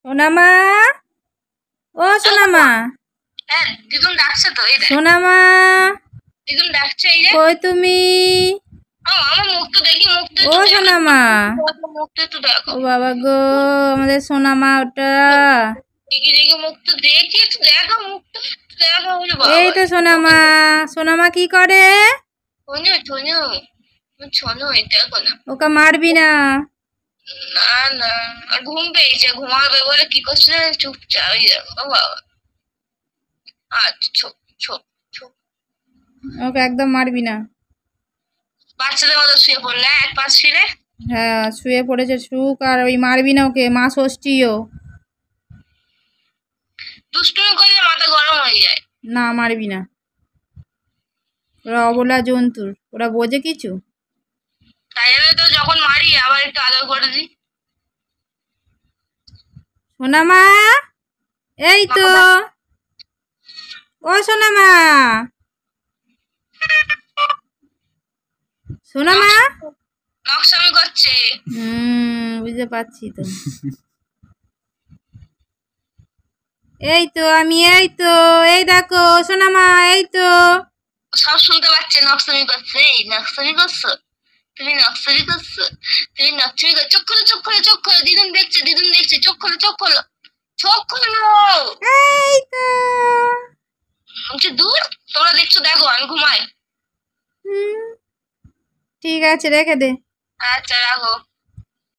সোনামা, ও সোনামা। হ্যাঁ দিদুন ডাকছে তো, এই দেখ সোনামা, দিদুন ডাকছে, এই যে। কই তুমি? আমার মুখ তো দেখি, মুখ তো ও একটু দেখো, সোনামা, মুখ তো একটু দেখো। ও বাবা গো, আমাদের সোনামা ওটা। দেখি দেখি মুখ তো দেখি, একটু দেখো মুখ তো দেখো, বলে এই বাবা। তো সোনামা। সোনামা কি করে? শোনো শোনো শোনো, এই দেখো না। ওকে মারবি না। না না, আর ঘুম পেয়েছে, ঘুমাবে বলে কি করছে চুপচাপ, এই দেখো ও বাবা। আচ্ছা চুপ চুপ চুপ। ওকে একদম মারবি না। বাচ্চাদের মতো শুয়ে পড়লে এক পাশ ফিরে। হ্যাঁ, শুয়ে পড়েছে সুখ, আর ওই মারবি না ওকে, মা ষষ্ঠীও। দুষ্টুমি করলে মাথা গরম হয়ে যায়। না, মারবি না। ওরা অবলা জন্তুর, ওরা বোঝে কিছু? তাই জন্য তো যখন মারি আবার একটু আদর করে দিই। সোনামা, এই তো। ও সোনামা, সোনামা। নকশামি করছে। বুঝতে পারছি তো। এই তো আমি, এই তো, এই দেখো সোনামা, এই তো। সব শুনতে পাচ্ছে, নকশামি করছে, এই নকশামি করছো, তুমি নকশামি করছো, তুমি নকশামি করছো, চোখ খোলো চোখ খোলো চোখ খোলো, দিদুন দেখছে দিদুন দেখছে, চোখ খোলো চোখ খোলো চোখ খোলো। এই তো। বলছে দূর, তোমরা দেখছো দেখো, আমি ঘুমাই। ঠিক আছে, রেখে দে। আচ্ছা রাখো।